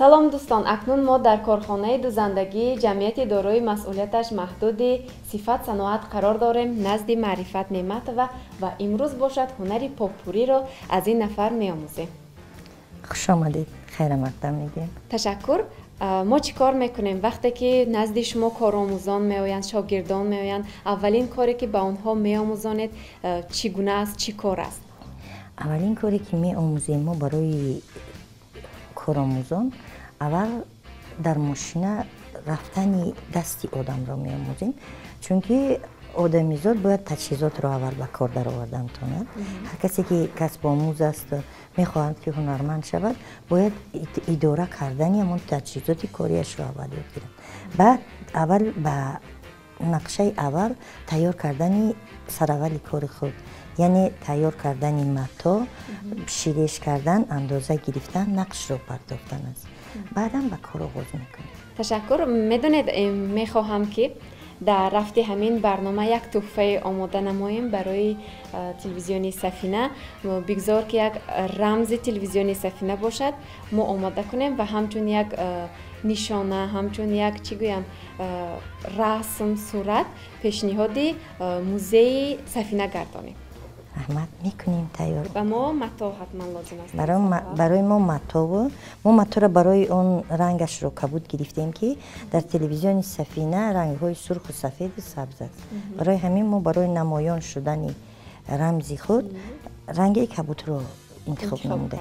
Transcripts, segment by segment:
салом дӯстон, акнун мо дар корхонаи дӯзандагии ҷамъияти дорои масъулияташ маҳдуди сифат саноат қарор дорем назди Маърифат Неъматова ва имрӯз бошад ҳунари поппуриро аз ин нафар меомӯзем. хуш омадед, хайрамақдам мегӯем. Ташаккур. мо чӣ кор мекунем вақте ки назди шумо коромӯзон меоянд, шогирдон меоянд? Аввалин коре ки ба онҳо меомӯзонед чӣ гуна аст, чӣ кор аст? аввалин коре ки меомӯзем мо барои коромӯзон, аввал дар мошина рафтани дасти одамро меомӯзем, чунки одамизод бояд таҷҳизотро аввал ба кор даровардан метавонад. ҳар касе ки касбомӯз аст мехоҳад ки ҳунарманд шавад, бояд идора кардани ҳамон таҷҳизоти кориашро аввал ёд гирад. баъд аввал ба нақшаи аввал тайёр кардани сараввали кори худ, яъне тайёр кардани матоъ, ширеш кардан, андоза гирифтан, нақшро партофтан аст. баъдам ба кор оғоз мекунем. Ташаккур. Медонед, мехоҳам ки дар рафти ҳамин барнома як тӯҳфаи омода намоем барои телевизиони Сафина. Бигзор ки як рамзи телевизиони Сафина бошад, мо омода кунем ва ҳамчун як нишона, ҳамчун як чӣ гӯям расм, сурат пешниҳоди музеи Сафина гардонем. раҳмат, мекунем тайёр. Ба мо матоъ ҳатман лозим аст. барои мо матоъро барои он рангашро кабуд гирифтем ки дар телевизиони Сафина рангҳои сурху сафеду сабз аст. барои ҳамин мо барои намоён шудани рамзи худ ранги кабудро интихоб намудем.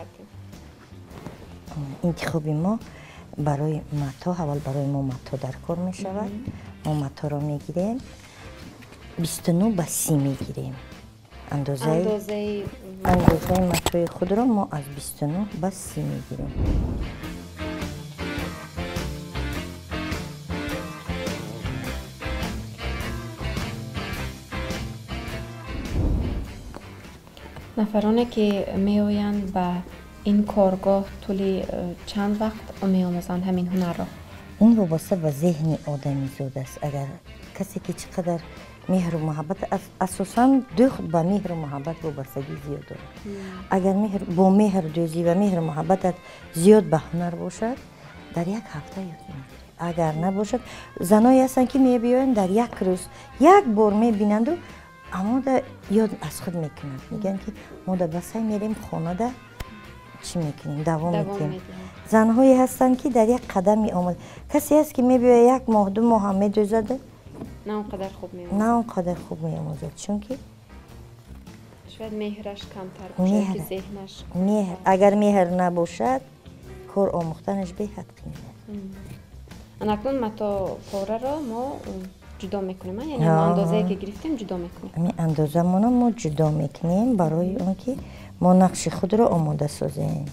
интихоби мо барои матоъ, аввал барои мо матоъ дар кор мешавад. мо матоъро мегирем 29 ба 30 мегирем. андозаи матоъи худро мо аз 29 ба 30 мегирем. нафароне ки меоянд ба ин коргоҳ тӯли чанд вақт меомӯзанд ҳамин ҳунарро? ин вобаста ба зеҳни одамизод аст. агар касе ки чӣ қадар меҳру муҳаббат, асосан дӯхт ба меҳру муҳаббат вобастагӣ зиёд дорад. агар бо меҳрдӯзӣ ва меҳру муҳаббатат зиёд ба ҳунар бошад, дар як ҳафта ёд мегирӣ. агар набошад, заное ҳастанд ки мебиёянд дар як рӯз як бор мебинанду амода ёд аз худ мекунанд. мегӯянд ки мо да ба сай мерем хонада чӣ мекунем, давом медиҳем. занҳое ҳастанд ки дар як қадами омад, касе ҳаст ки мебиёя як моҳ ду моҳ ҳам медӯзаду на он қадар хуб меомӯзад, чунки шояд меҳраш камтар бошад ки зеҳнаш. агар меҳр набошад, кор омӯхтанаш беҳад қимат. анакнун матоъ пораро мо ҷудо мекунем, яъне андозае ки гирифтем ҷудо мекунем. андозамонро мо ҷудо мекунем барои он ки мо нақши худро омода созем.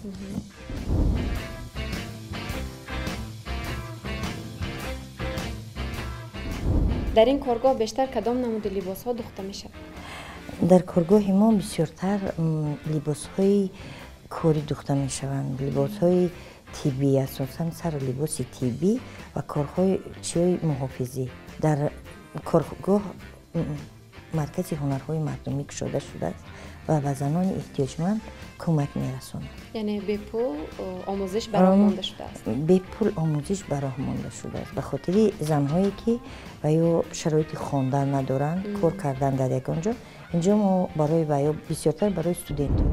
дар ин коргоҳ бештар кадом намуди либосҳо духта мешавад? дар коргоҳи мо бисёртар либосҳои корӣ духта мешаванд. либосҳои тиббӣ, асосан сару либоси тиббӣ ва корҳои чиҳои муҳофизӣ. дар коргоҳ маркази ҳунарҳои мардумӣ кушода шудааст ва ба занони эҳтиёҷманд кӯмак мерасонад. яъне бепул омӯзиш ба роҳ монда шудааст. бепул омӯзиш ба роҳ монда шудааст ба хотири занҳое ки ва ё шароити хондан надоранд, кор кардан дар ягон ҷо. инҷо мо барои ва ё бисёртар барои студентҳо.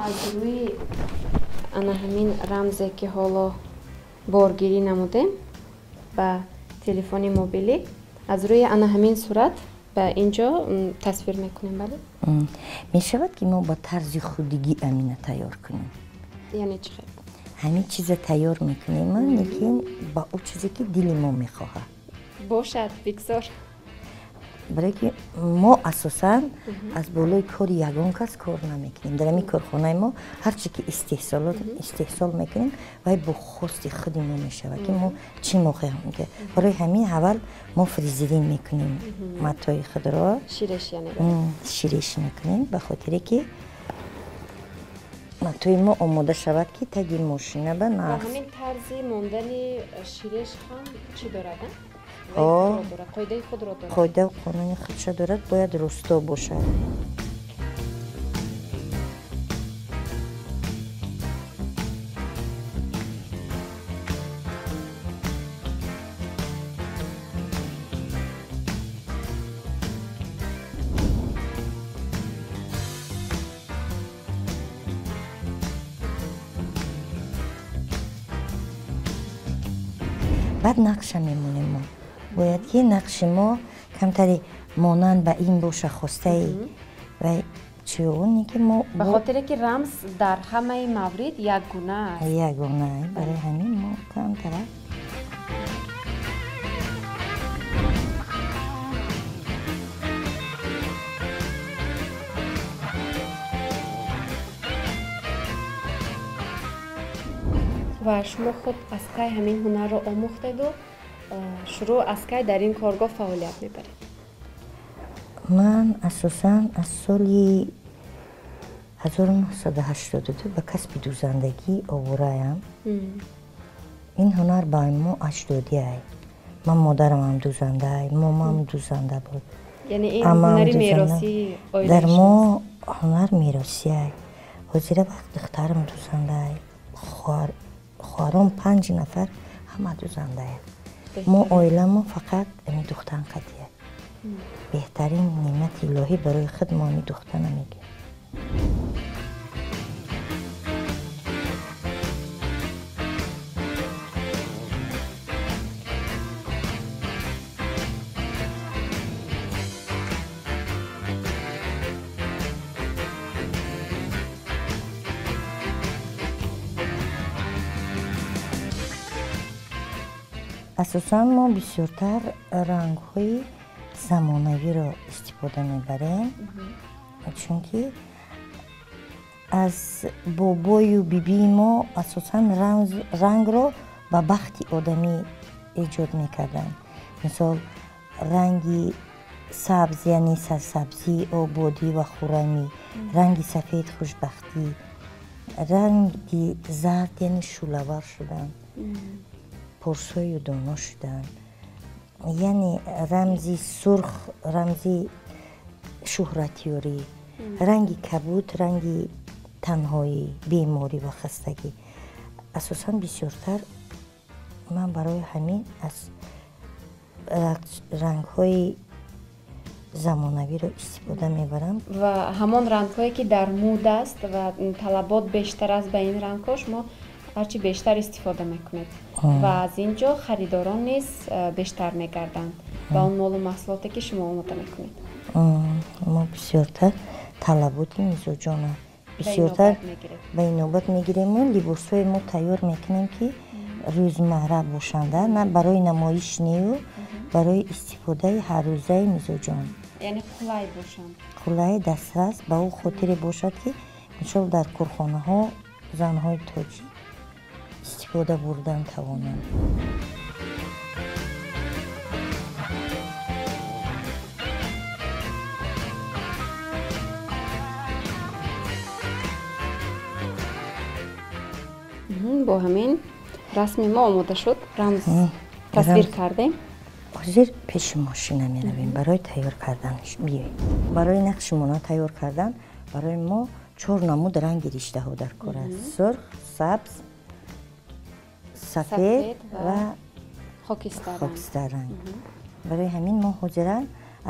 аз рӯи ана ҳамин рамзе ки ҳоло боргирӣ намудем ба телефони мобилӣ, аз рӯи ана ҳамин сурат ба инҷо тасвир мекунем. Бале мешавад ки мо ба тарзи худигӣ амина тайёр кунем. яъне чӣ хел ҳамин чиза тайёр мекунем, лекин ба о чизе ки дили мо мехоҳад бошад бигзор. барое ки мо асосан аз болои кори ягон кас кор намекунем. дар ҳамин корхонаи мо ҳарчи ки истеҳсол мекунем вай бо хости худи мо мешавад ки мо чӣ мохоҳем кунем. барои ҳамин аввал мо фрезерин мекунем матои худро, ширеш мекунем ба хотире ки матои мо омода шавад ки таги мошина ба нағз. ҳамин тарзи мондани ширеш ҳам чӣ дорад? қоидаи худро дорад. қоида қонуни худша дорад, бояд росто бошад. баъд нақша мемонем мо. бояд ки нақши мо камтаре монанд ба ин боша хостаи ва чиёне ки мо ба хотире ки рамз дар ҳамаи маврид ягона аст. ягона барои ҳамин мо камтара ва шумо худ аз кай ҳамин ҳунарро омӯхтеду шурӯъ аз кай дар ин коргоҳ фаъолият мебаред? ман асосан аз соли 1982 ба касби дузандагӣ овораам. ин ҳунар ба мо аҷдодиай. ман модарамам дузандаай, момам дузанда буд. яъне ин ҳунари меросии оилаи дар мо ҳунар меросиай. ҳозира вақт духтарам дузандаай, хоҳарам 5 нафар ҳама дузандаай. мо оиламо фақат ами духтан қадия. беҳтарин неъмати илоҳӣ барои худ мо ами духтана мегирем. асосан мо бисёртар рангҳои замонавиро истифода мебарем, чунки аз бобою бибии мо асосан рангро ба бахти одамӣ эҷод мекарданд. мисол ранги сабз яъне сарсабзӣ, ободӣ ва хуррамӣ, ранги сафед хушбахтӣ, ранги зард яъне шӯлавар шудан, порсою доно шуданд. яъне рамзи сурх рамзи шӯҳратёрӣ, ранги кабуд ранги танҳоӣ, беморӣ ва хастагӣ. асосан бисёртар ман барои ҳамин аз рангҳои замонавиро истифода мебарам. ва ҳамон рангҳое ки дар муд аст ва талабот бештар аст ба ин рангҳо шумо ҳарчи бештар истифода мекунед ва аз ин ҷо харидорон низ бештар мегарданд ба он молу маҳсулоте ки шумо омода мекунед. мо бисёртар талаботи мизоҷона бисёртар ба инобат мегирем. либосҳои мо тайёр мекунем ки рӯзмарра бошанда, на барои намоиш нею, барои истифодаи ҳаррӯзаи мизоҷон. яъне қулай бошанд. қулай дастрас ба о хотире бошад ки мисол дар корхонаҳо занҳои тоҷӣ истифода бурдан тавонанд. бо ҳамин расми мо омода шуд. рамз тасвир кардем. ҳозир пеши мошина меравем барои тайёр карданаш. биёед. барои нақши мона тайёр кардан барои мо 4 намуд ранги риштаҳо дар кор аст. сурх, сабз, сафед ва хокистар ранг. барои ҳамин мо ҳозира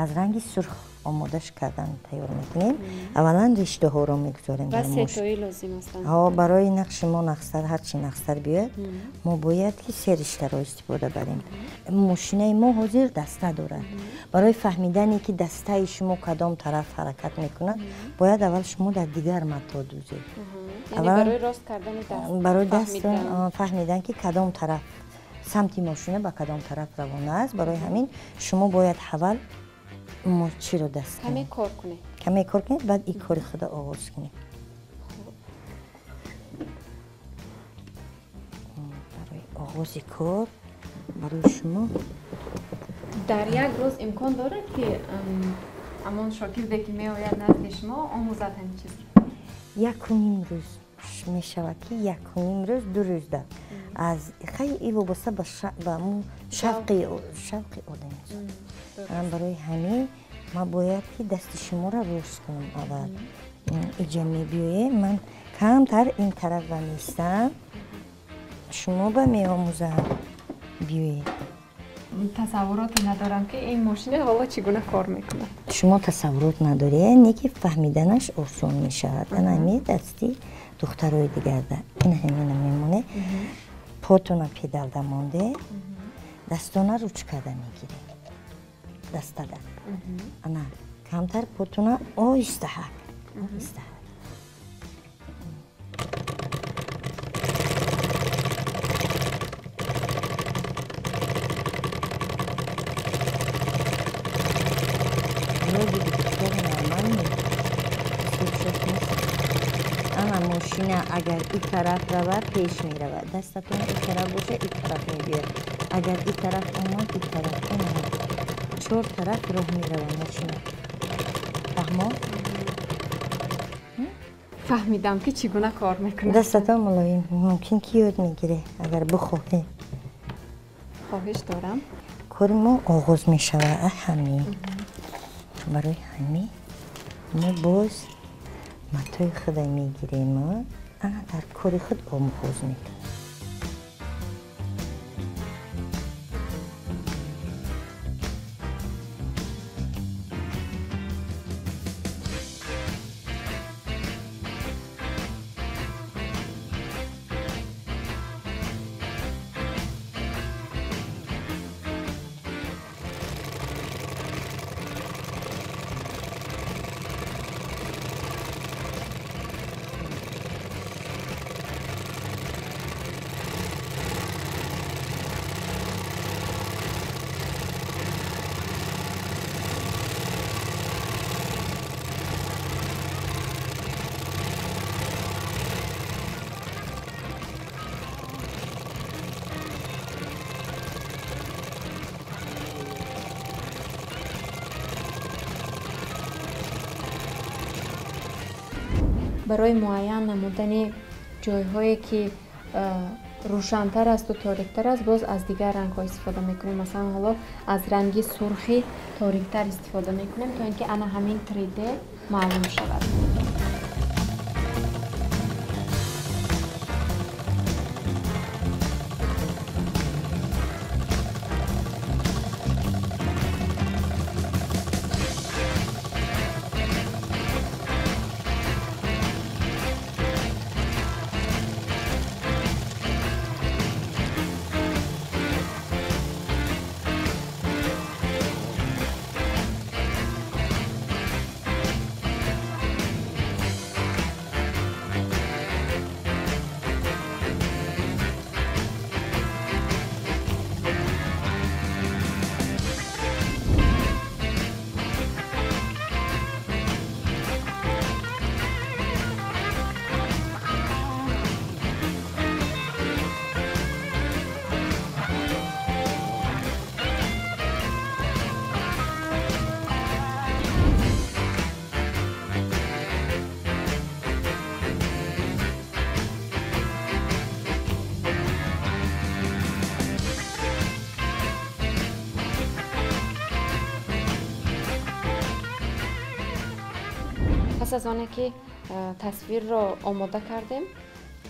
аз ранги сурх آمادش کردن تیار میکنیم. اولا رشته ها رو میگذاریم در ماشین. و سه تایی لازم است. برای نقش ما نقصر هر چی نقصر بیاد ما باید که سه رشته را استفاده بریم. ماشین ما حاضر دسته داره. برای فهمیدنی که دسته شما کدام طرف حرکت میکنه باید اول شما در دیگر متا دوزید. یعنی برای راست کردن دست، برای دست فهمیدن که کدام طرف سمت ماشین به کدام طرف روانه است. برای همین شما باید اول چی رو دست کمی کار کنید. کمی کار کنید بعد این کار خود آغاز کنید. برای آغاز کار برای شما در یک روز امکان داره که امان شاگردی که می آید نزد شما آموزد همین چیز؟ 1.5 روز می شود که 1.5 روز 2 روز ده از خیلی وابسته به شوق آدم است. برای همین ما باید که دست شما را راست کنم. اول اینجا می بیاییم من کمتر این طرف را میستم شما به می آموزم بیایید. تصوراتی ندارم که این ماشین حالا چگونه کار میکنه. شما تصورات نداری اینه که فهمیدنش آسان میشود. این دستی دخترای دیگر ده این همین میمونه. پاتون پیدل ده مانده دستانه روچکه ده میگیره دسته ده انا کمتر پاتون آهسته آهسته اما ماشین اگر این طرف رود پیش می رود. دستتون این طرف باشه این طرف می بیاد. اگر این طرف آمد این طرف آمد. 4 طرف راه می رود ماشین. فهمیدم که چگونه کار میکنه. دستتون ملایم ممکن که یاد میگیره اگر بخواهی. خواهش دارم. کار ما آغاز می شود همین. برای همین ما باز متای خود میگیریم و در کار خود آموز میکنیم. برای معین نمودن جایهایی که روشن‌تر است و تاریک‌تر است باز از دیگر رنگ‌ها استفاده می‌کنیم. مثلا حالا از رنگ سرخی تاریک‌تر استفاده می‌کنیم تا اینکه انا همین 3D معلوم شود. پس از آنه که تصویر را آماده کردیم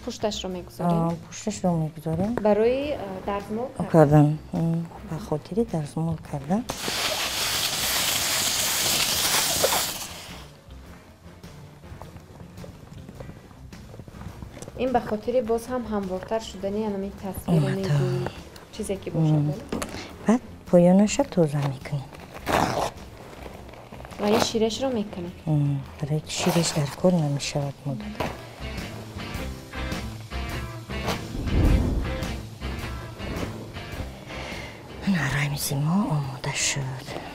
پشتش رو میگذاریم. پشتش رو میگذاریم برای درزمال کردن. به خاطر درزمال کردن این به خاطر باز هم هموارتر شدنی همین تصویر چیزی که باشه. بعد پایانش توزه میکنیم و یه شیرش رو میکنیم. برای شیرش در کار نمیشود مدت. رمز ما آماده شد.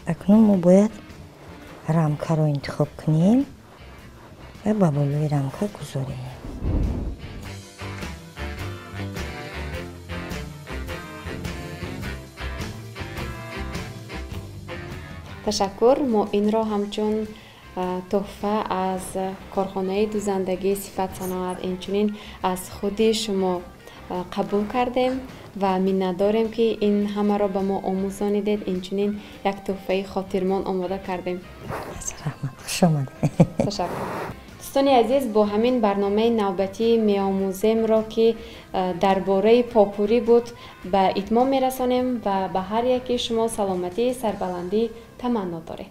اکنون ما باید رمکه رو انتخاب کنیم و با بالای رمکه گذاریم. تشکر. ما این را همچون تحفه از کارخانه دوزندگی صفت صناعت اینچنین از خود شما قبول کردیم و منت داریم که این همه را به ما آموزانیدید. اینچنین یک تحفه خاطرمان آماده کردیم. رحمت خوش آمده. تشکر. دوستان عزیز، با همین برنامه نوبتی می‌آموزیم را که درباره پاپوری بود به اتمام میرسانیم و به هر یکی شما سلامتی سربلندی تمنا داریم.